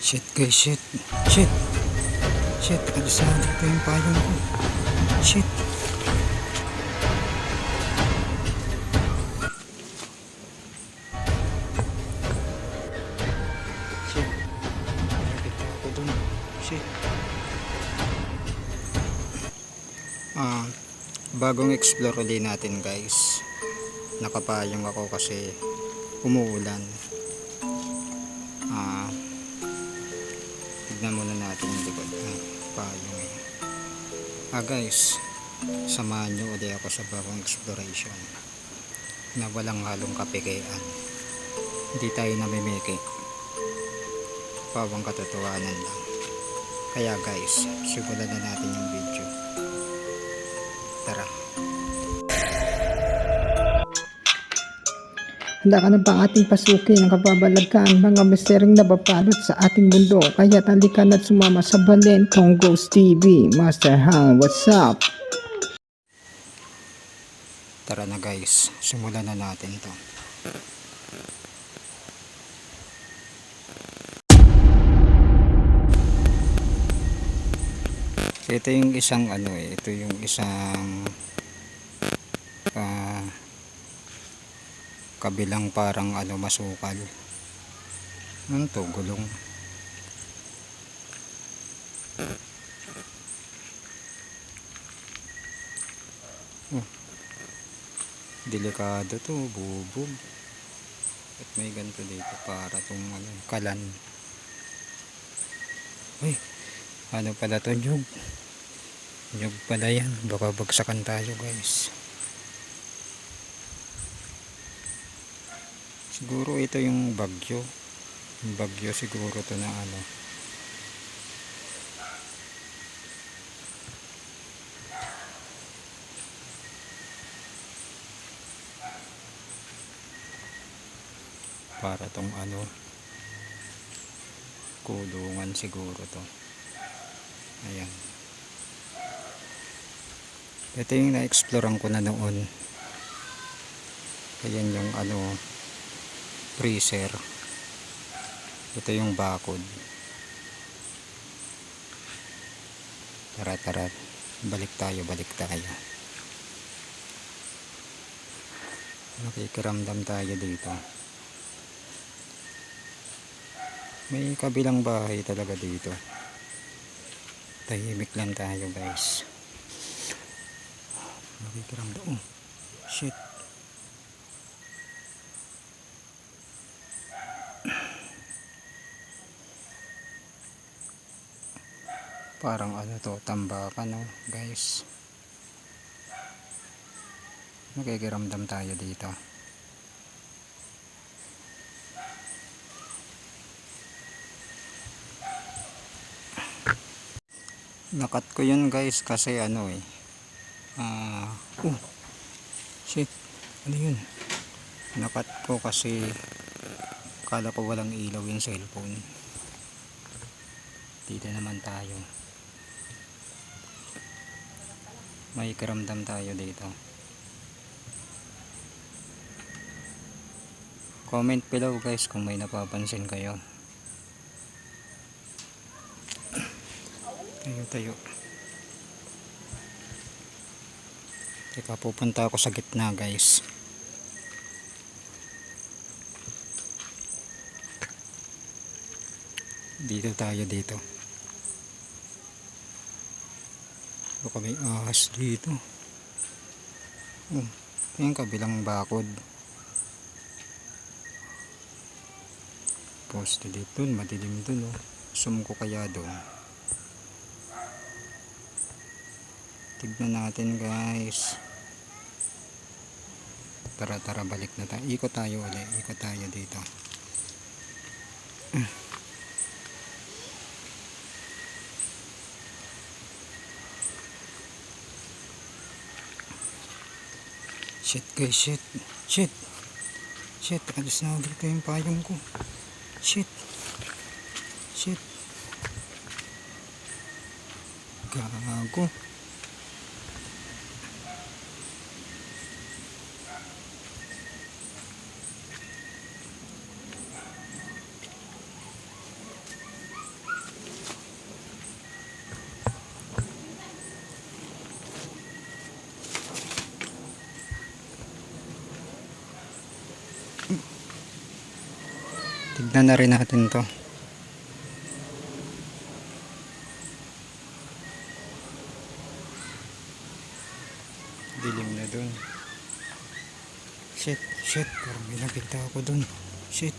Shit guys, shit. Shit. Shit, alis na dito yung payong ko. Shit. Shit. Lapit ako dun. Shit. Bagong explore ulit natin guys. Nakapayong ako kasi umuulan. Tignan muna natin yung likod ng payong guys, samahan nyo ulit ako sa bagong exploration na walang halong kapikian. Hindi tayo namimiki, pawang katotohanan lang. Kaya guys, simulan na natin yung video. Tara. Handa ka na ba ating pasukin ang kababalaghan mga misteryong nababalot sa ating mundo? Kaya halika na't sumama sa Balentong Ghost TV. Master Hang, what's up? Tara na guys, simulan na natin to. Ito yung isang ito yung isang kabilang parang masukal. Ano to, gulong. Delikado to, bubog. At may ganito dito para tong kalan. Uy, ano pala to, nyug. Nyug pala yan, baka bagsakan tayo guys. Siguro ito yung bagyo. Yung bagyo siguro to na para tong kulungan siguro to. Ayan. Ito yung na-explorean ko na noon. Ayan yung freezer. Ito yung bakod. Tara, balik tayo. Nakikiramdam tayo dito. May kabilang bahay talaga dito. Tahimik lang tayo guys. Nakikiramdam. Oh, shit. Parang to, tambakan guys. Nakikiramdam tayo dito. Nakat ko yun guys kasi shit, ano yun? Nakat ko kasi kala ko walang ilaw yung cellphone. Dito naman tayo. May kiramdam tayo dito. Comment below guys kung may napapansin kayo. Tayo. Teka, pupunta ako sa gitna guys. Dito tayo dito. Baka may ahas dito. Yung kabilang bakod. Poste dito, madilim dun Zoom ko kaya doon. Tignan natin guys. Tara, balik na tayo. Ikot tayo dito. Shit guys, shit, alis na dito yung payong ko. Shit, gago. Tignan na rin natin to. Dilim na dun. Shit, parang may nakita ako dun. Shit.